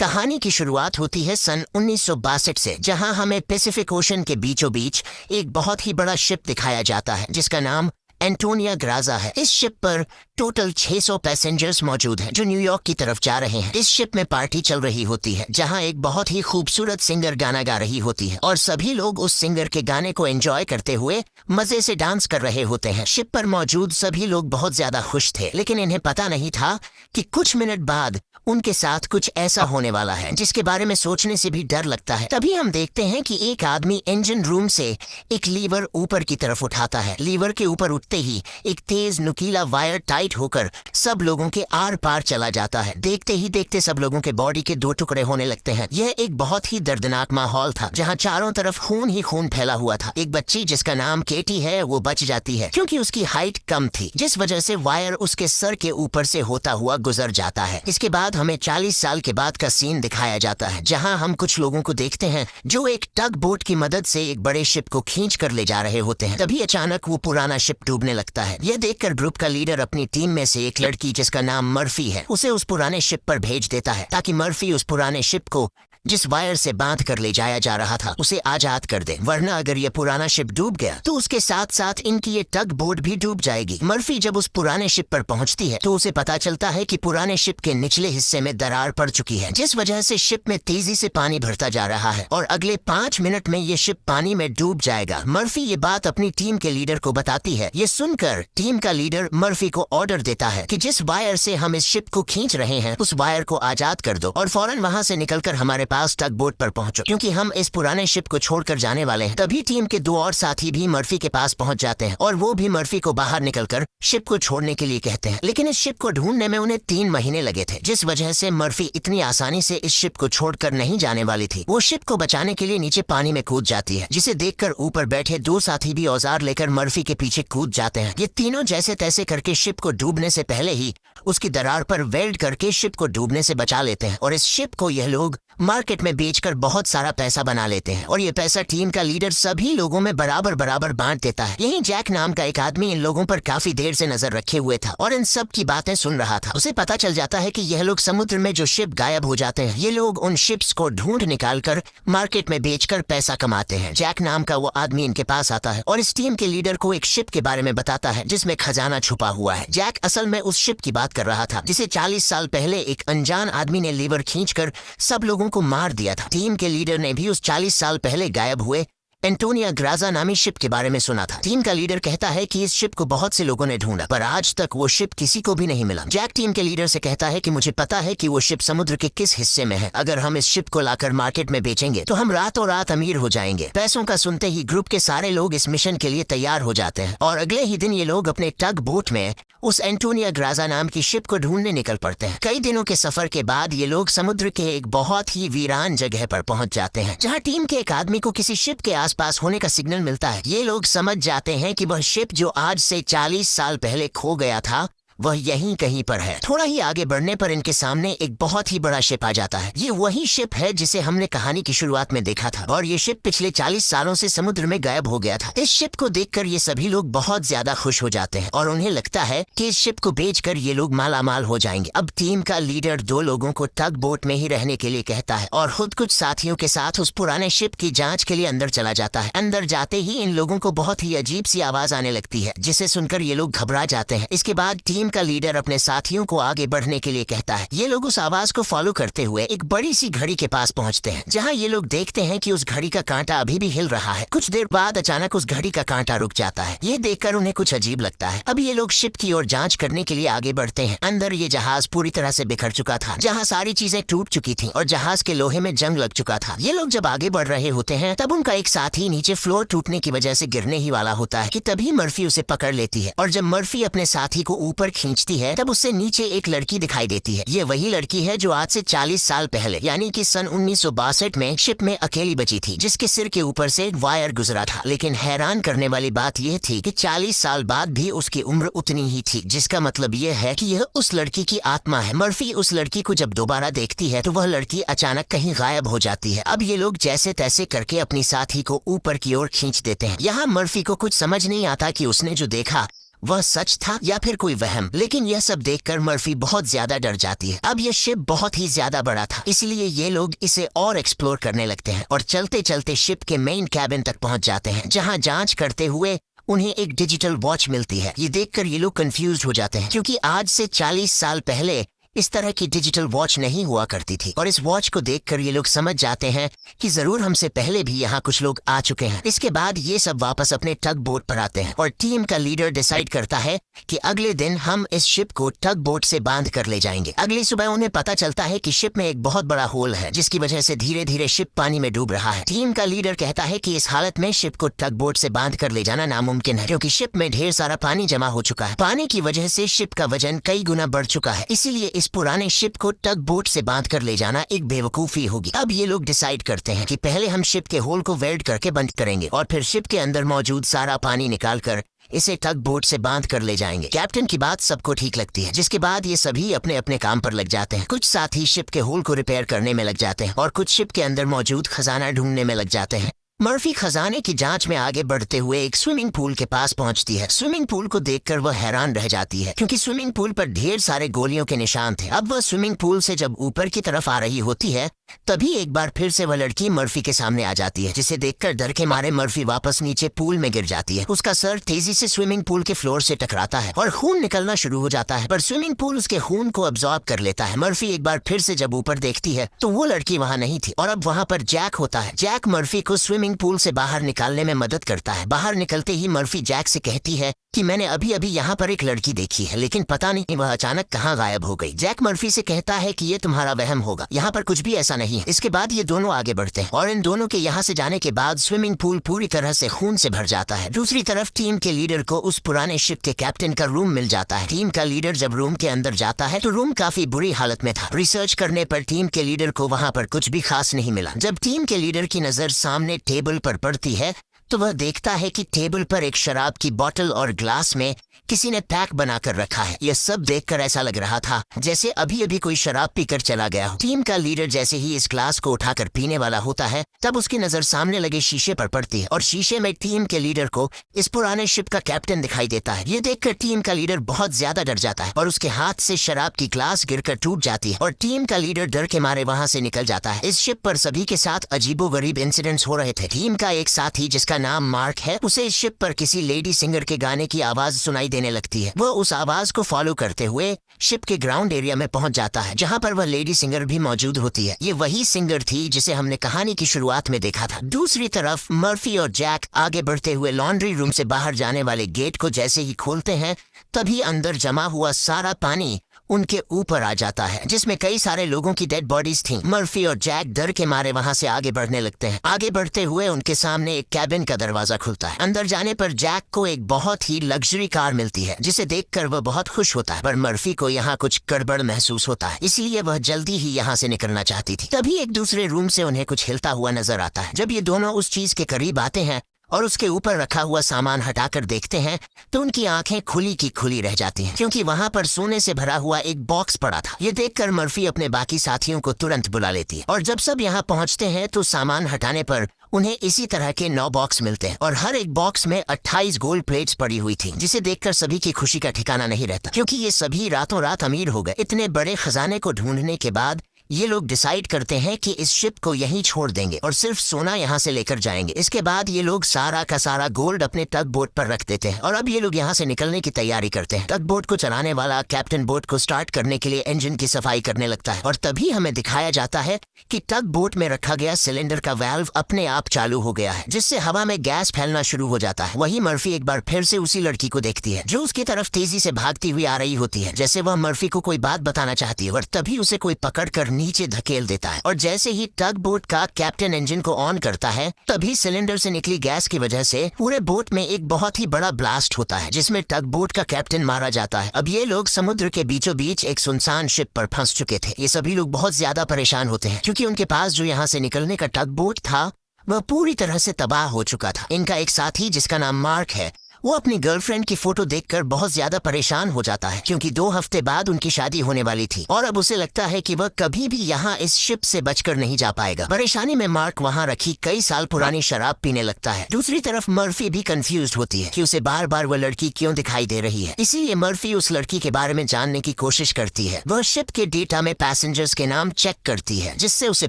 कहानी की शुरुआत होती है सन 1962 से, जहां हमें पैसिफिक ओशन के बीचों बीच एक बहुत ही बड़ा शिप दिखाया जाता है जिसका नाम एंटोनिया ग्राजा है। इस शिप पर टोटल 600 पैसेंजर्स मौजूद हैं जो न्यूयॉर्क की तरफ जा रहे हैं। इस शिप में पार्टी चल रही होती है जहां एक बहुत ही खूबसूरत सिंगर गाना गा रही होती है और सभी लोग उस सिंगर के गाने को एंजॉय करते हुए मजे से डांस कर रहे होते हैं। शिप पर मौजूद सभी लोग बहुत ज्यादा खुश थे, लेकिन इन्हें पता नहीं था कि कुछ मिनट बाद उनके साथ कुछ ऐसा होने वाला है जिसके बारे में सोचने से भी डर लगता है। तभी हम देखते हैं कि एक आदमी इंजन रूम से एक लीवर ऊपर की तरफ उठाता है। लीवर के ऊपर उठते ही एक तेज नुकीला वायर टाइट होकर सब लोगों के आर पार चला जाता है। देखते ही देखते सब लोगों के बॉडी के 2 टुकड़े होने लगते हैं। यह एक बहुत ही दर्दनाक माहौल था जहां चारों तरफ खून ही खून फैला हुआ था। एक बच्ची जिसका नाम केटी है वो बच जाती है क्योंकि उसकी हाइट कम थी, जिस वजह से वायर उसके सर के ऊपर से होता हुआ गुजर जाता है। इसके बाद हमें 40 साल के बाद का सीन दिखाया जाता है जहां हम कुछ लोगों को देखते हैं जो एक टग बोट की मदद से एक बड़े शिप को खींच कर ले जा रहे होते हैं। तभी अचानक वो पुराना शिप डूबने लगता है। यह देखकर ग्रुप का लीडर अपनी टीम में से एक लड़की जिसका नाम मर्फी है उसे उस पुराने शिप पर भेज देता है ताकि मर्फी उस पुराने शिप को जिस वायर से बांध कर ले जाया जा रहा था उसे आजाद कर दे, वरना अगर ये पुराना शिप डूब गया तो उसके साथ साथ इनकी ये टग बोट भी डूब जाएगी। मर्फी जब उस पुराने शिप पर पहुंचती है तो उसे पता चलता है कि पुराने शिप के निचले हिस्से में दरार पड़ चुकी है, जिस वजह से शिप में तेजी से पानी भरता जा रहा है और अगले 5 मिनट में ये शिप पानी में डूब जाएगा। मर्फी ये बात अपनी टीम के लीडर को बताती है। ये सुनकर टीम का लीडर मर्फी को ऑर्डर देता है कि जिस वायर से हम इस शिप को खींच रहे हैं उस वायर को आजाद कर दो और फौरन वहाँ से निकलकर हमारे पास टग बोट पर पहुंचो क्योंकि हम इस पुराने शिप को छोड़कर जाने वाले हैं। तभी टीम के 2 और साथी भी मर्फी के पास पहुंच जाते हैं और वो भी मर्फी को बाहर निकलकर शिप को छोड़ने के लिए कहते हैं, लेकिन इस शिप को ढूंढने में उन्हें 3 महीने लगे थे, जिस वजह से मर्फी इतनी आसानी से इस शिप को छोड़कर नहीं जाने वाली थी। वो शिप को बचाने के लिए नीचे पानी में कूद जाती है, जिसे देखकर ऊपर बैठे 2 साथी भी औजार लेकर मर्फी के पीछे कूद जाते हैं। ये तीनों जैसे तैसे करके शिप को डूबने से पहले ही उसकी दरार पर वेल्ड करके शिप को डूबने से बचा लेते हैं और इस शिप को यह लोग मार्केट में बेचकर बहुत सारा पैसा बना लेते हैं और ये पैसा टीम का लीडर सभी लोगों में बराबर बराबर बांट देता है। यही जैक नाम का एक आदमी इन लोगों पर काफी देर से नजर रखे हुए था और इन सब की बातें सुन रहा था। उसे पता चल जाता है कि यह लोग समुद्र में जो शिप गायब हो जाते हैं ये लोग उन शिप्स को ढूंढ निकाल कर मार्केट में बेचकर पैसा कमाते हैं। जैक नाम का वो आदमी इनके पास आता है और इस टीम के लीडर को एक शिप के बारे में बताता है जिसमें खजाना छुपा हुआ है। जैक असल में उस शिप की बात कर रहा था जिसे 40 साल पहले एक अनजान आदमी ने लीवर खींचकर सब लोगों को मार दिया था। टीम के लीडर ने भी उस 40 साल पहले गायब हुए एंटोनिया ग्राजा नामी शिप के बारे में सुना था। टीम का लीडर कहता है कि इस शिप को बहुत से लोगों ने ढूंढा पर आज तक वो शिप किसी को भी नहीं मिला। जैक टीम के लीडर से कहता है कि मुझे पता है कि वो शिप समुद्र के किस हिस्से में है। अगर हम इस शिप को लाकर मार्केट में बेचेंगे तो हम रातों रात अमीर हो जाएंगे। पैसों का सुनते ही ग्रुप के सारे लोग इस मिशन के लिए तैयार हो जाते हैं और अगले ही दिन ये लोग अपने टग बोट में उस एंटोनिया ग्राजा नाम की शिप को ढूंढने निकल पड़ते हैं। कई दिनों के सफर के बाद ये लोग समुद्र के एक बहुत ही वीरान जगह पर पहुंच जाते हैं जहां टीम के एक आदमी को किसी शिप के आसपास होने का सिग्नल मिलता है। ये लोग समझ जाते हैं कि वह शिप जो आज से 40 साल पहले खो गया था वह यहीं कहीं पर है। थोड़ा ही आगे बढ़ने पर इनके सामने एक बहुत ही बड़ा शिप आ जाता है। ये वही शिप है जिसे हमने कहानी की शुरुआत में देखा था और ये शिप पिछले 40 सालों से समुद्र में गायब हो गया था। इस शिप को देखकर ये सभी लोग बहुत ज्यादा खुश हो जाते हैं और उन्हें लगता है कि इस शिप को बेचकर ये लोग मालामाल हो जाएंगे। अब टीम का लीडर 2 लोगों को टग बोट में ही रहने के लिए कहता है और खुद कुछ साथियों के साथ उस पुराने शिप की जाँच के लिए अंदर चला जाता है। अंदर जाते ही इन लोगों को बहुत ही अजीब सी आवाज आने लगती है जिसे सुनकर ये लोग घबरा जाते हैं। इसके बाद टीम का लीडर अपने साथियों को आगे बढ़ने के लिए कहता है। ये लोग उस आवाज को फॉलो करते हुए एक बड़ी सी घड़ी के पास पहुंचते हैं जहां ये लोग देखते हैं कि उस घड़ी का कांटा अभी भी हिल रहा है। कुछ देर बाद अचानक उस घड़ी का कांटा रुक जाता है। ये देखकर उन्हें कुछ अजीब लगता है। अब ये लोग शिप की ओर जांच करने के लिए आगे बढ़ते हैं। अंदर ये जहाज पूरी तरह से बिखर चुका था, जहाँ सारी चीजें टूट चुकी थी और जहाज के लोहे में जंग लग चुका था। ये लोग जब आगे बढ़ रहे होते हैं तब उनका एक साथी नीचे फ्लोर टूटने की वजह से गिरने ही वाला होता है कि तभी मर्फी उसे पकड़ लेती है और जब मर्फी अपने साथी को ऊपर खींचती है तब उससे नीचे एक लड़की दिखाई देती है। ये वही लड़की है जो आज से 40 साल पहले यानी कि सन 1962 में शिप में अकेली बची थी, जिसके सिर के ऊपर से एक वायर गुजरा था। लेकिन हैरान करने वाली बात यह थी कि 40 साल बाद भी उसकी उम्र उतनी ही थी, जिसका मतलब यह है कि यह उस लड़की की आत्मा है। मर्फी उस लड़की को जब दोबारा देखती है तो वह लड़की अचानक कहीं गायब हो जाती है। अब ये लोग जैसे तैसे करके अपनी साथी को ऊपर की ओर खींच देते हैं। यहाँ मर्फी को कुछ समझ नहीं आता कि उसने जो देखा वह सच था या फिर कोई वहम। लेकिन यह सब देखकर मर्फी बहुत ज्यादा डर जाती है। अब यह शिप बहुत ही ज्यादा बड़ा था, इसलिए ये लोग इसे और एक्सप्लोर करने लगते हैं और चलते चलते शिप के मेन कैबिन तक पहुंच जाते हैं, जहां जांच करते हुए उन्हें एक डिजिटल वॉच मिलती है। ये देखकर ये लोग कंफ्यूज हो जाते हैं, क्योंकि आज से 40 साल पहले इस तरह की डिजिटल वॉच नहीं हुआ करती थी। और इस वॉच को देखकर ये लोग समझ जाते हैं कि जरूर हमसे पहले भी यहाँ कुछ लोग आ चुके हैं। इसके बाद ये सब वापस अपने टग बोट पर आते हैं और टीम का लीडर डिसाइड करता है कि अगले दिन हम इस शिप को टग बोट से बांध कर ले जाएंगे। अगली सुबह उन्हें पता चलता है कि शिप में एक बहुत बड़ा होल है, जिसकी वजह से धीरे धीरे शिप पानी में डूब रहा है। टीम का लीडर कहता है कि इस हालत में शिप को टग बोट से बांध कर ले जाना नामुमकिन है, क्योंकि शिप में ढेर सारा पानी जमा हो चुका है। पानी की वजह से शिप का वजन कई गुना बढ़ चुका है, इसीलिए इस पुराने शिप को टग बोट से बांध कर ले जाना एक बेवकूफी होगी। अब ये लोग डिसाइड करते हैं कि पहले हम शिप के होल को वेल्ड करके बंद करेंगे और फिर शिप के अंदर मौजूद सारा पानी निकालकर इसे टग बोट से बांध कर ले जाएंगे। कैप्टन की बात सबको ठीक लगती है, जिसके बाद ये सभी अपने अपने काम पर लग जाते हैं। कुछ साथी शिप के होल को रिपेयर करने में लग जाते हैं और कुछ शिप के अंदर मौजूद खजाना ढूंढने में लग जाते हैं। मर्फी खजाने की जांच में आगे बढ़ते हुए एक स्विमिंग पूल के पास पहुंचती है। स्विमिंग पूल को देखकर वह हैरान रह जाती है, क्योंकि स्विमिंग पूल पर ढेर सारे गोलियों के निशान थे। अब वह स्विमिंग पूल से जब ऊपर की तरफ आ रही होती है, तभी एक बार फिर से वह लड़की मर्फी के सामने आ जाती है, जिसे देखकर डर के मारे मर्फी वापस नीचे पूल में गिर जाती है। उसका सर तेजी से स्विमिंग पूल के फ्लोर से टकराता है और खून निकलना शुरू हो जाता है, पर स्विमिंग पूल उसके खून को अब्सॉर्ब कर लेता है। मर्फी एक बार फिर से जब ऊपर देखती है तो वो लड़की वहाँ नहीं थी और अब वहाँ पर जैक होता है। जैक मर्फी को स्विमिंग पूल से बाहर निकालने में मदद करता है। बाहर निकलते ही मर्फी जैक से कहती है कि मैंने अभी अभी यहाँ पर एक लड़की देखी है, लेकिन पता नहीं वह अचानक कहाँ गायब हो गई। जैक मर्फी से कहता है कि ये तुम्हारा वहम होगा, यहाँ पर कुछ भी ऐसा नहीं है। इसके बाद ये दोनों आगे बढ़ते हैं और इन दोनों के यहाँ से जाने के बाद स्विमिंग पूल पूरी तरह से खून से भर जाता है। दूसरी तरफ टीम के लीडर को उस पुराने शिप के कैप्टन का रूम मिल जाता है। टीम का लीडर जब रूम के अंदर जाता है तो रूम काफी बुरी हालत में था। रिसर्च करने पर टीम के लीडर को वहाँ पर कुछ भी खास नहीं मिला। जब टीम के लीडर की नजर सामने टेबल पर पड़ती है तो वह देखता है कि टेबल पर एक शराब की बोतल और ग्लास में किसी ने पैक बनाकर रखा है। यह सब देखकर ऐसा लग रहा था जैसे अभी अभी कोई शराब पीकर चला गया हो। टीम का लीडर जैसे ही इस ग्लास को उठाकर पीने वाला होता है, तब उसकी नजर सामने लगे शीशे पर पड़ती है और शीशे में टीम के लीडर को इस पुराने शिप का कैप्टन दिखाई देता है। ये देखकर टीम का लीडर बहुत ज्यादा डर जाता है और उसके हाथ से शराब की ग्लास गिरकर टूट जाती है और टीम का लीडर डर के मारे वहाँ से निकल जाता है। इस शिप पर सभी के साथ अजीबोगरीब इंसिडेंट्स हो रहे थे। टीम का एक साथी जिसका नाम मार्क है, उसे इस शिप पर किसी लेडी सिंगर के गाने की आवाज सुनाई देने लगती है। वह उस आवाज को फॉलो करते हुए शिप के ग्राउंड एरिया में पहुंच जाता है, जहां पर वह लेडी सिंगर भी मौजूद होती है। ये वही सिंगर थी जिसे हमने कहानी की शुरुआत में देखा था। दूसरी तरफ मर्फी और जैक आगे बढ़ते हुए लॉन्ड्री रूम से बाहर जाने वाले गेट को जैसे ही खोलते हैं, तभी अंदर जमा हुआ सारा पानी उनके ऊपर आ जाता है, जिसमें कई सारे लोगों की डेड बॉडीज थीं। मर्फी और जैक डर के मारे वहां से आगे बढ़ने लगते हैं। आगे बढ़ते हुए उनके सामने एक कैबिन का दरवाजा खुलता है। अंदर जाने पर जैक को एक बहुत ही लग्जरी कार मिलती है, जिसे देखकर वह बहुत खुश होता है, पर मर्फी को यहाँ कुछ गड़बड़ महसूस होता है, इसलिए वह जल्दी ही यहाँ से निकलना चाहती थी। तभी एक दूसरे रूम से उन्हें कुछ हिलता हुआ नजर आता है। जब ये दोनों उस चीज के करीब आते हैं और उसके ऊपर रखा हुआ सामान हटाकर देखते हैं तो उनकी आंखें खुली की खुली रह जाती हैं, क्योंकि वहां पर सोने से भरा हुआ एक बॉक्स पड़ा था। ये देखकर मर्फी अपने बाकी साथियों को तुरंत बुला लेती है और जब सब यहाँ पहुँचते हैं तो सामान हटाने पर उन्हें इसी तरह के 9 बॉक्स मिलते हैं और हर एक बॉक्स में 28 गोल्ड प्लेट्स पड़ी हुई थी, जिसे देखकर सभी की खुशी का ठिकाना नहीं रहता, क्योंकि ये सभी रातों रात अमीर हो गए। इतने बड़े खजाने को ढूंढने के बाद ये लोग डिसाइड करते हैं कि इस शिप को यहीं छोड़ देंगे और सिर्फ सोना यहाँ से लेकर जाएंगे। इसके बाद ये लोग सारा का सारा गोल्ड अपने टग बोट पर रख देते हैं और अब ये लोग यहाँ से निकलने की तैयारी करते हैं। टग बोट को चलाने वाला कैप्टन बोट को स्टार्ट करने के लिए इंजन की सफाई करने लगता है और तभी हमें दिखाया जाता है कि टग बोट में रखा गया सिलेंडर का वाल्व अपने आप चालू हो गया है, जिससे हवा में गैस फैलना शुरू हो जाता है। वही मर्फी एक बार फिर से उसी लड़की को देखती है जो उसकी तरफ तेजी से भागती हुई आ रही होती है, जैसे वह मर्फी को कोई बात बताना चाहती है, और तभी उसे कोई पकड़कर नीचे धकेल देता है और जैसे ही टग बोट का कैप्टन इंजन को ऑन करता है, तभी सिलेंडर से निकली गैस की वजह से पूरे बोट में एक बहुत ही बड़ा ब्लास्ट होता है, जिसमें टग बोट का कैप्टन मारा जाता है। अब ये लोग समुद्र के बीचों बीच एक सुनसान शिप पर फंस चुके थे। ये सभी लोग बहुत ज्यादा परेशान होते हैं, क्योंकि उनके पास जो यहाँ से निकलने का टग बोट था वह पूरी तरह से तबाह हो चुका था। इनका एक साथी जिसका नाम मार्क है, वो अपनी गर्लफ्रेंड की फोटो देखकर बहुत ज्यादा परेशान हो जाता है क्योंकि 2 हफ्ते बाद उनकी शादी होने वाली थी और अब उसे लगता है कि वह कभी भी यहाँ इस शिप से बचकर नहीं जा पाएगा। परेशानी में मार्क वहाँ रखी कई साल पुरानी शराब पीने लगता है। दूसरी तरफ मर्फी भी कंफ्यूज्ड होती है कि उसे बार बार वह लड़की क्यों दिखाई दे रही है। इसीलिए मर्फी उस लड़की के बारे में जानने की कोशिश करती है। वह शिप के डेटा में पैसेंजर्स के नाम चेक करती है, जिससे उसे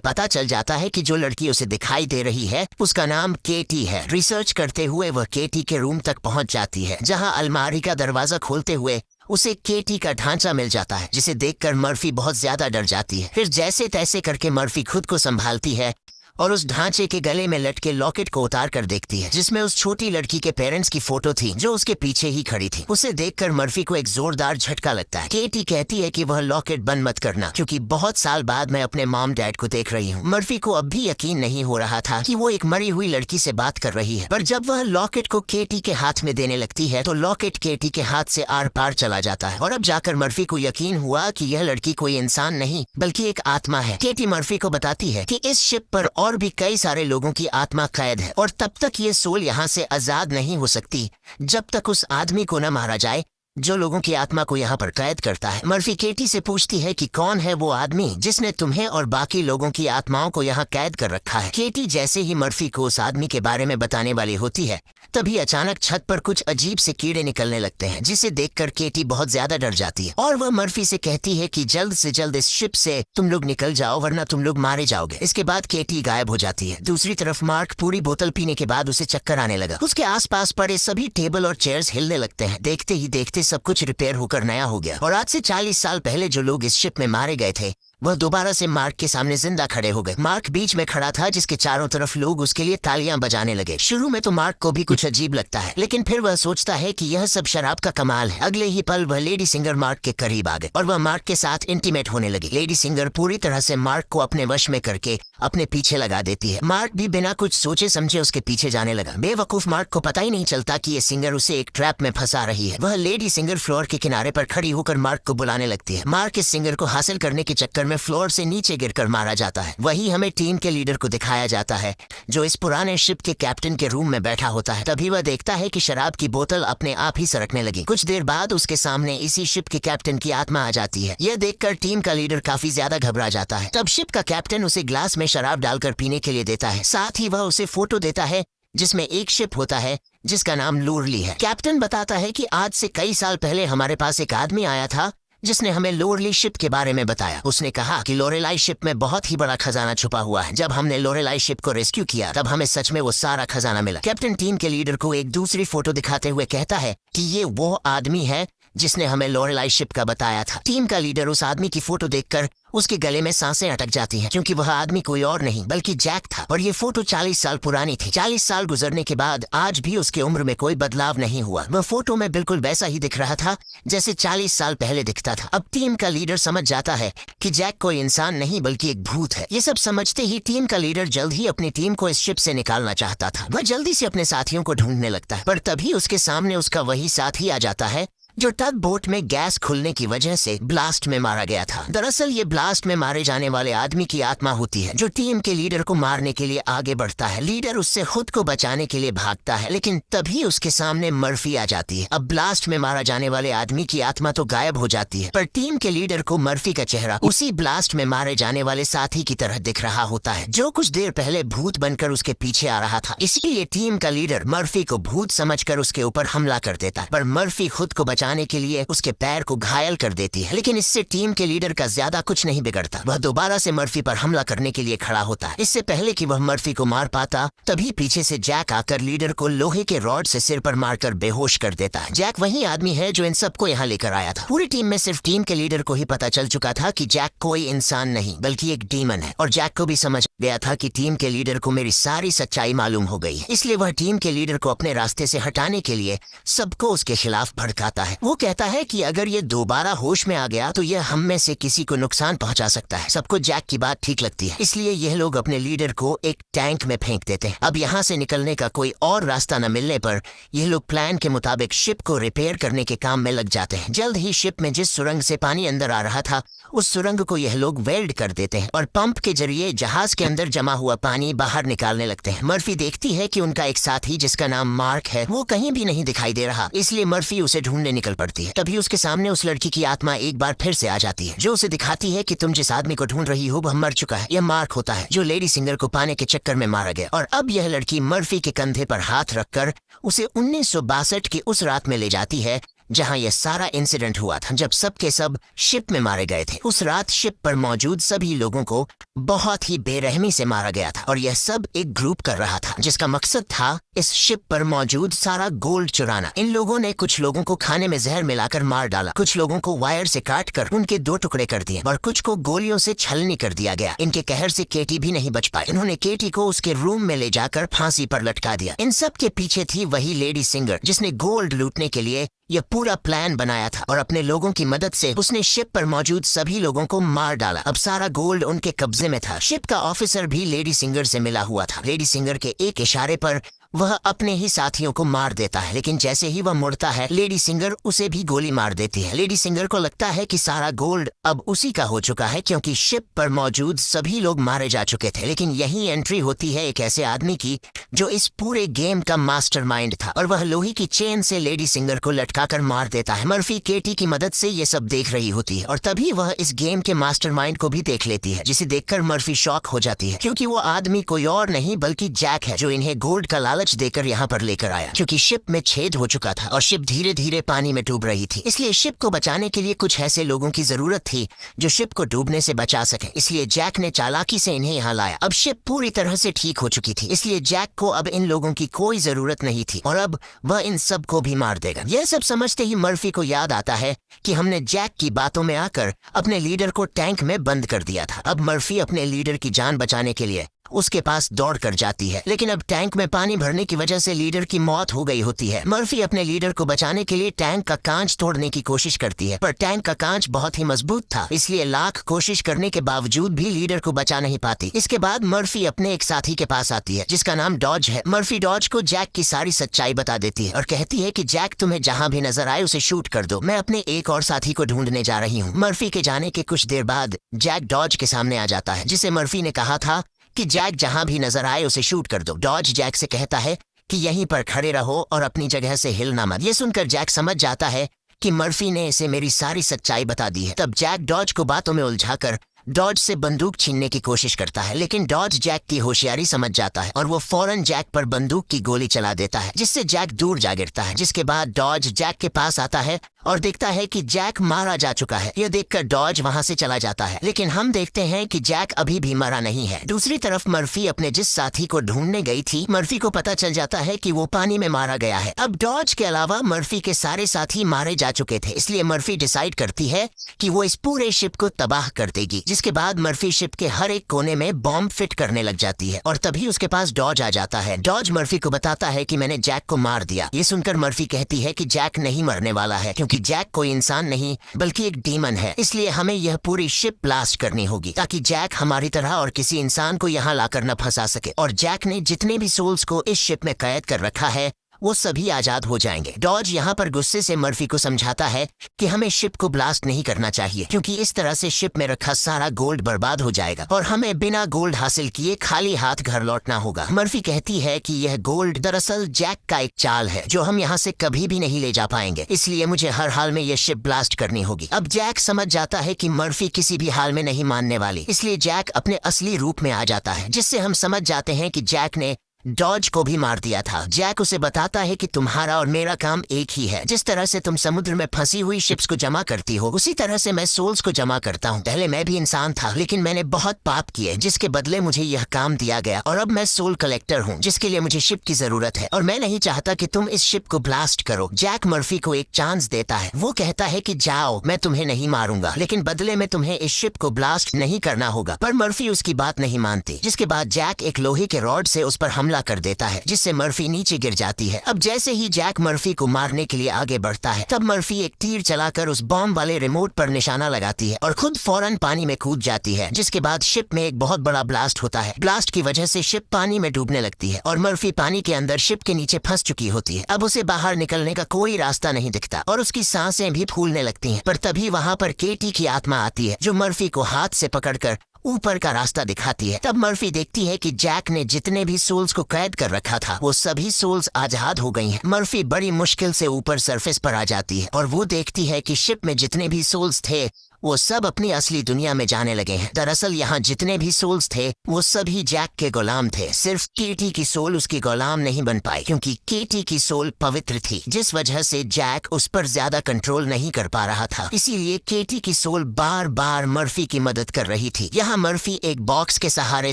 पता चल जाता है कि जो लड़की उसे दिखाई दे रही है उसका नाम केटी है। रिसर्च करते हुए वह केटी के रूम तक पहुंच जाती है, जहां अलमारी का दरवाजा खोलते हुए उसे केटी का ढांचा मिल जाता है, जिसे देखकर मर्फी बहुत ज्यादा डर जाती है। फिर जैसे तैसे करके मर्फी खुद को संभालती है और उस ढांचे के गले में लटके लॉकेट को उतार कर देखती है, जिसमें उस छोटी लड़की के पेरेंट्स की फोटो थी जो उसके पीछे ही खड़ी थी। उसे देखकर मर्फी को एक जोरदार झटका लगता है। केटी कहती है कि वह लॉकेट बंद मत करना क्योंकि बहुत साल बाद मैं अपने मॉम डैड को देख रही हूँ। मर्फी को अब भी यकीन नहीं हो रहा था कि वो एक मरी हुई लड़की से बात कर रही है, पर जब वह लॉकेट को केटी के हाथ में देने लगती है तो लॉकेट केटी के हाथ से आर पार चला जाता है और अब जाकर मर्फी को यकीन हुआ कि यह लड़की कोई इंसान नहीं बल्कि एक आत्मा है। केटी मर्फी को बताती है कि इस शिप पर और भी कई सारे लोगों की आत्मा कैद है और तब तक ये सोल यहाँ से आजाद नहीं हो सकती जब तक उस आदमी को न मारा जाए जो लोगों की आत्मा को यहाँ पर कैद करता है। मर्फी केटी से पूछती है कि कौन है वो आदमी जिसने तुम्हें और बाकी लोगों की आत्माओं को यहाँ कैद कर रखा है। केटी जैसे ही मर्फी को उस आदमी के बारे में बताने वाली होती है तभी अचानक छत पर कुछ अजीब से कीड़े निकलने लगते हैं, जिसे देखकर केटी बहुत ज्यादा डर जाती है और वह मर्फी से कहती है कि जल्द से जल्द इस शिप से तुम लोग निकल जाओ वरना तुम लोग मारे जाओगे। इसके बाद केटी गायब हो जाती है। दूसरी तरफ मार्क पूरी बोतल पीने के बाद उसे चक्कर आने लगा। उसके आसपास पड़े सभी टेबल और चेयर्स हिलने लगते हैं। देखते ही देखते सब कुछ रिपेयर होकर नया हो गया और आज से 40 साल पहले जो लोग इस शिप में मारे गए थे वह दोबारा से मार्क के सामने जिंदा खड़े हो गए। मार्क बीच में खड़ा था, जिसके चारों तरफ लोग उसके लिए तालियां बजाने लगे। शुरू में तो मार्क को भी कुछ अजीब लगता है, लेकिन फिर वह सोचता है कि यह सब शराब का कमाल है। अगले ही पल वह लेडी सिंगर मार्क के करीब आ गए और वह मार्क के साथ इंटीमेट होने लगी। लेडी सिंगर पूरी तरह से मार्क को अपने वश में करके अपने पीछे लगा देती है। मार्क भी बिना कुछ सोचे समझे उसके पीछे जाने लगा। बेवकूफ मार्क को पता ही नहीं चलता कि ये सिंगर उसे एक ट्रैप में फंसा रही है। वह लेडी सिंगर फ्लोर के किनारे पर खड़ी होकर मार्क को बुलाने लगती है। मार्क इस सिंगर को हासिल करने के चक्कर में फ्लोर से नीचे गिरकर मारा जाता है। वही हमें टीम के लीडर को दिखाया जाता है जो इस पुराने शिप के कैप्टन के रूम में बैठा होता है। तभी वह देखता है कि शराब की बोतल अपने आप ही सरकने लगी। कुछ देर बाद उसके सामने इसी शिप के कैप्टन की आत्मा आ जाती है। यह देखकर टीम का लीडर काफी ज्यादा घबरा जाता है। तब शिप का कैप्टन उसे ग्लास में शराब डालकर पीने के लिए देता है। साथ ही वह उसे फोटो देता है जिसमें एक शिप होता है जिसका नाम लोरली है। कैप्टन बताता है कि आज से कई साल पहले हमारे पास एक आदमी आया था जिसने हमें लोरली शिप के बारे में बताया। उसने कहा कि लोरेलाई शिप में बहुत ही बड़ा खजाना छुपा हुआ है। जब हमने लोरेलाई शिप को रेस्क्यू किया तब हमें सच में वो सारा खजाना मिला। कैप्टन टीम के लीडर को एक दूसरी फोटो दिखाते हुए कहता है कि ये वो आदमी है जिसने हमें लोरेलाई शिप का बताया था। टीम का लीडर उस आदमी की फोटो देखकर उसके गले में सांसें अटक जाती हैं क्योंकि वह आदमी कोई और नहीं बल्कि जैक था और ये फोटो 40 साल पुरानी थी। 40 साल गुजरने के बाद आज भी उसके उम्र में कोई बदलाव नहीं हुआ। वह फोटो में बिल्कुल वैसा ही दिख रहा था जैसे 40 साल पहले दिखता था। अब टीम का लीडर समझ जाता है कि जैक कोई इंसान नहीं बल्कि एक भूत है। ये सब समझते ही टीम का लीडर जल्द ही अपनी टीम को इस शिप से निकालना चाहता था। वह जल्दी से अपने साथियों को ढूंढने लगता है, पर तभी उसके सामने उसका वही साथी आ जाता है जो टग बोट में गैस खुलने की वजह से ब्लास्ट में मारा गया था। दरअसल ये ब्लास्ट में मारे जाने वाले आदमी की आत्मा होती है जो टीम के लीडर को मारने के लिए आगे बढ़ता है। लीडर उससे खुद को बचाने के लिए भागता है, लेकिन तभी उसके सामने मर्फी आ जाती है। अब ब्लास्ट में मारा जाने वाले आदमी की आत्मा तो गायब हो जाती है, पर टीम के लीडर को मर्फी का चेहरा उसी ब्लास्ट में मारे जाने वाले साथी की तरह दिख रहा होता है जो कुछ देर पहले भूत बनकर उसके पीछे आ रहा था। इसलिए टीम का लीडर मर्फी को भूत समझकर उसके ऊपर हमला कर देता है, पर मर्फी खुद को बचाने के लिए उसके पैर को घायल कर देती है। लेकिन इससे टीम के लीडर का ज्यादा कुछ नहीं बिगड़ता। वह दोबारा से मर्फी पर हमला करने के लिए खड़ा होता है। इससे पहले कि वह मर्फी को मार पाता तभी पीछे से जैक आकर लीडर को लोहे के रॉड से सिर पर मारकर बेहोश कर देता है। जैक वही आदमी है जो इन सबको यहाँ लेकर आया था। पूरी टीम में सिर्फ टीम के लीडर को ही पता चल चुका था कि जैक कोई इंसान नहीं बल्कि एक डीमन है और जैक को भी समझ गया था कि टीम के लीडर को मेरी सारी सच्चाई मालूम हो गई है। इसलिए वह टीम के लीडर को अपने रास्ते से हटाने के लिए सबको उसके खिलाफ भड़काता है। है। वो कहता है कि अगर ये दोबारा होश में आ गया तो यह हम में से किसी को नुकसान पहुंचा सकता है। सबको जैक की बात ठीक लगती है, इसलिए यह लोग अपने लीडर को एक टैंक में फेंक देते हैं। अब यहाँ से निकलने का कोई और रास्ता न मिलने पर यह लोग प्लान के मुताबिक शिप को रिपेयर करने के काम में लग जाते हैं। जल्द ही शिप में जिस सुरंग से पानी अंदर आ रहा था उस सुरंग को यह लोग वेल्ड कर देते हैं और पंप के जरिए जहाज के अंदर जमा हुआ पानी बाहर निकालने लगते हैं। मर्फी देखती है कि उनका एक साथी जिसका नाम मार्क है वो कहीं भी नहीं दिखाई दे रहा, इसलिए मर्फी उसे ढूंढने निकल पड़ती है। तभी उसके सामने उस लड़की की आत्मा एक बार फिर से आ जाती है, जो उसे दिखाती है कि तुम जिस आदमी को ढूंढ रही हो वह मर चुका है। यह मार्क होता है जो लेडी सिंगर को पाने के चक्कर में मारा गया। और अब यह लड़की मर्फी के कंधे पर हाथ रखकर उसे 1962 की उस रात में ले जाती है जहां यह सारा इंसिडेंट हुआ था, जब सब के सब शिप में मारे गए थे। उस रात शिप पर मौजूद सभी लोगों को बहुत ही बेरहमी से मारा गया था और यह सब एक ग्रुप कर रहा था जिसका मकसद था इस शिप पर मौजूद सारा गोल्ड चुराना। इन लोगों ने कुछ लोगों को खाने में जहर मिलाकर मार डाला, कुछ लोगों को वायर से काट कर उनके 2 टुकड़े कर दिए और कुछ को गोलियों से छलनी कर दिया गया। इनके कहर से केटी भी नहीं बच पाई। इन्होंने केटी को उसके रूम में ले जाकर फांसी पर लटका दिया। इन सब के पीछे थी वही लेडी सिंगर जिसने गोल्ड लूटने के लिए यह पूरा प्लान बनाया था और अपने लोगों की मदद से उसने शिप पर मौजूद सभी लोगों को मार डाला। अब सारा गोल्ड उनके कब्जे में था। शिप का ऑफिसर भी लेडी सिंगर से मिला हुआ था। लेडी सिंगर के एक इशारे पर वह अपने ही साथियों को मार देता है, लेकिन जैसे ही वह मुड़ता है लेडी सिंगर उसे भी गोली मार देती है। लेडी सिंगर को लगता है कि सारा गोल्ड अब उसी का हो चुका है क्योंकि शिप पर मौजूद सभी लोग मारे जा चुके थे। लेकिन यही एंट्री होती है एक ऐसे आदमी की जो इस पूरे गेम का मास्टरमाइंड था और वह लोहे की चेन से लेडी सिंगर को लटकाकर मार देता है। मर्फी केटी की मदद से ये सब देख रही होती है और तभी वह इस गेम के मास्टरमाइंड को भी देख लेती है, जिसे देखकर मर्फी शॉक हो जाती है क्योंकि वो आदमी कोई और नहीं बल्कि जैक है जो इन्हें गोल्ड का लालच देकर यहाँ पर लेकर आया। क्योंकि शिप में छेद हो चुका था और शिप धीरे धीरे पानी में डूब रही थी, इसलिए शिप को बचाने के लिए कुछ ऐसे लोगों की जरूरत थी जो शिप को डूबने से बचा सके। इसलिए जैक ने चालाकी से इन्हें यहाँ लाया। अब शिप पूरी तरह से ठीक हो चुकी थी, इसलिए जैक को अब इन लोगों की कोई जरूरत नहीं थी और अब वह इन सब को भी मार देगा। यह सब समझते ही मर्फी को याद आता है कि हमने जैक की बातों में आकर अपने लीडर को टैंक में बंद कर दिया था। अब मर्फी अपने लीडर की जान बचाने के लिए उसके पास दौड़ कर जाती है, लेकिन अब टैंक में पानी भरने की वजह से लीडर की मौत हो गई होती है। मर्फी अपने लीडर को बचाने के लिए टैंक का कांच तोड़ने की कोशिश करती है, पर टैंक का कांच बहुत ही मजबूत था, इसलिए लाख कोशिश करने के बावजूद भी लीडर को बचा नहीं पाती। इसके बाद मर्फी अपने एक साथी के पास आती है जिसका नाम डॉज है। मर्फी डॉज को जैक की सारी सच्चाई बता देती है और कहती है कि जैक तुम्हें जहाँ भी नजर आए उसे शूट कर दो, मैं अपने एक और साथी को ढूंढने जा रही हूँ। मर्फी के जाने के कुछ देर बाद जैक डॉज के सामने आ जाता है, जिसे मर्फी ने कहा था कि जैक जहां भी नजर आए उसे शूट कर दो। डॉज जैक से कहता है कि यहीं पर खड़े रहो और अपनी जगह से हिलना मत। ये सुनकर जैक समझ जाता है कि मर्फी ने इसे मेरी सारी सच्चाई बता दी है। तब जैक डॉज को बातों में उलझाकर डॉज से बंदूक छीनने की कोशिश करता है, लेकिन डॉज जैक की होशियारी समझ जाता है और वो फौरन जैक पर बंदूक की गोली चला देता है, जिससे जैक दूर जा गिरता है। जिसके बाद डॉज जैक के पास आता है और देखता है कि जैक मारा जा चुका है। यह देखकर डॉज वहां से चला जाता है, लेकिन हम देखते हैं कि जैक अभी भी मरा नहीं है। दूसरी तरफ मर्फी अपने जिस साथी को ढूंढने गई थी, मर्फी को पता चल जाता है कि वो पानी में मारा गया है। अब डॉज के अलावा मर्फी के सारे साथी मारे जा चुके थे, इसलिए मर्फी डिसाइड करती है कि वो इस पूरे शिप को तबाह कर देगी। जिसके बाद मर्फी शिप के हर एक कोने में बॉम्ब फिट करने लग जाती है और तभी उसके पास डॉज आ जाता है। डॉज मर्फी को बताता है कि मैंने जैक को मार दिया। ये सुनकर मर्फी कहती है कि जैक नहीं मरने वाला है, क्योंकि जैक कोई इंसान नहीं बल्कि एक डीमन है, इसलिए हमें यह पूरी शिप ब्लास्ट करनी होगी ताकि जैक हमारी तरह और किसी इंसान को यहाँ लाकर न फंसा सके। और जैक ने जितने भी सोल्स को इस शिप में कैद कर रखा है वो सभी आजाद हो जाएंगे। डॉज यहाँ पर गुस्से से मर्फी को समझाता है कि हमें शिप को ब्लास्ट नहीं करना चाहिए, क्योंकि इस तरह से शिप में रखा सारा गोल्ड बर्बाद हो जाएगा और हमें बिना गोल्ड हासिल किए खाली हाथ घर लौटना होगा। मर्फी कहती है कि यह गोल्ड दरअसल जैक का एक चाल है जो हम यहाँ से कभी भी नहीं ले जा पाएंगे, इसलिए मुझे हर हाल में यह शिप ब्लास्ट करनी होगी। अब जैक समझ जाता है कि मर्फी किसी भी हाल में नहीं मानने वाली, इसलिए जैक अपने असली रूप में आ जाता है, जिससे हम समझ जाते हैं कि जैक ने डॉज को भी मार दिया था। जैक उसे बताता है कि तुम्हारा और मेरा काम एक ही है। जिस तरह से तुम समुद्र में फंसी हुई शिप्स को जमा करती हो, उसी तरह से मैं सोल्स को जमा करता हूँ। पहले मैं भी इंसान था, लेकिन मैंने बहुत पाप किए, जिसके बदले मुझे यह काम दिया गया और अब मैं सोल कलेक्टर हूँ, जिसके लिए मुझे शिप की जरूरत है और मैं नहीं चाहता कि तुम इस शिप को ब्लास्ट करो। जैक मर्फी को एक चांस देता है। वो कहता है कि जाओ, मैं तुम्हें नहीं मारूंगा, लेकिन बदले में तुम्हें इस शिप को ब्लास्ट नहीं करना होगा। पर मर्फी उसकी बात नहीं मानती, जिसके बाद जैक एक लोहे के रॉड से उस पर हमला हमला कर देता है, जिससे मर्फी नीचे गिर जाती है। अब जैसे ही जैक मर्फी को मारने के लिए आगे बढ़ता है, तब मर्फी एक तीर चलाकर उस बॉम्ब वाले रिमोट पर निशाना लगाती है और खुद फौरन पानी में कूद जाती है, जिसके बाद शिप में एक बहुत बड़ा ब्लास्ट होता है। ब्लास्ट की वजह से शिप पानी में डूबने लगती है और मर्फी पानी के अंदर शिप के नीचे फंस चुकी होती है। अब उसे बाहर निकलने का कोई रास्ता नहीं दिखता और उसकी सांसें भी फूलने लगती हैं। पर तभी वहाँ पर केटी की आत्मा आती है, जो मर्फी को हाथ से पकड़कर ऊपर का रास्ता दिखाती है। तब मर्फी देखती है कि जैक ने जितने भी सोल्स को कैद कर रखा था, वो सभी सोल्स आजाद हो गई हैं। मर्फी बड़ी मुश्किल से ऊपर सरफेस पर आ जाती है और वो देखती है कि शिप में जितने भी सोल्स थे वो सब अपनी असली दुनिया में जाने लगे हैं। दरअसल यहाँ जितने भी सोल्स थे वो सभी जैक के गुलाम थे। सिर्फ केटी की सोल उसकी गुलाम नहीं बन पाई, क्योंकि केटी की सोल पवित्र थी, जिस वजह से जैक उस पर ज्यादा कंट्रोल नहीं कर पा रहा था। इसीलिए केटी की सोल बार बार मर्फी की मदद कर रही थी। यहाँ मर्फी एक बॉक्स के सहारे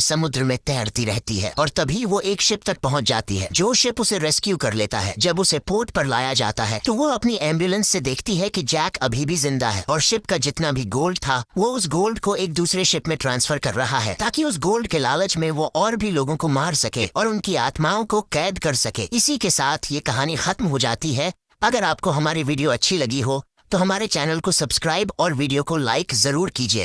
समुद्र में तैरती रहती है और तभी वो एक शिप तक पहुंच जाती है, जो शिप उसे रेस्क्यू कर लेता है। जब उसे पोर्ट पर लाया जाता है तो वो अपनी एम्बुलेंस से देखती है कि जैक अभी भी जिंदा है और शिप का जितना भी गोल्ड था वो उस गोल्ड को एक दूसरे शिप में ट्रांसफर कर रहा है, ताकि उस गोल्ड के लालच में वो और भी लोगों को मार सके और उनकी आत्माओं को कैद कर सके। इसी के साथ ये कहानी खत्म हो जाती है। अगर आपको हमारी वीडियो अच्छी लगी हो तो हमारे चैनल को सब्सक्राइब और वीडियो को लाइक जरूर कीजिए।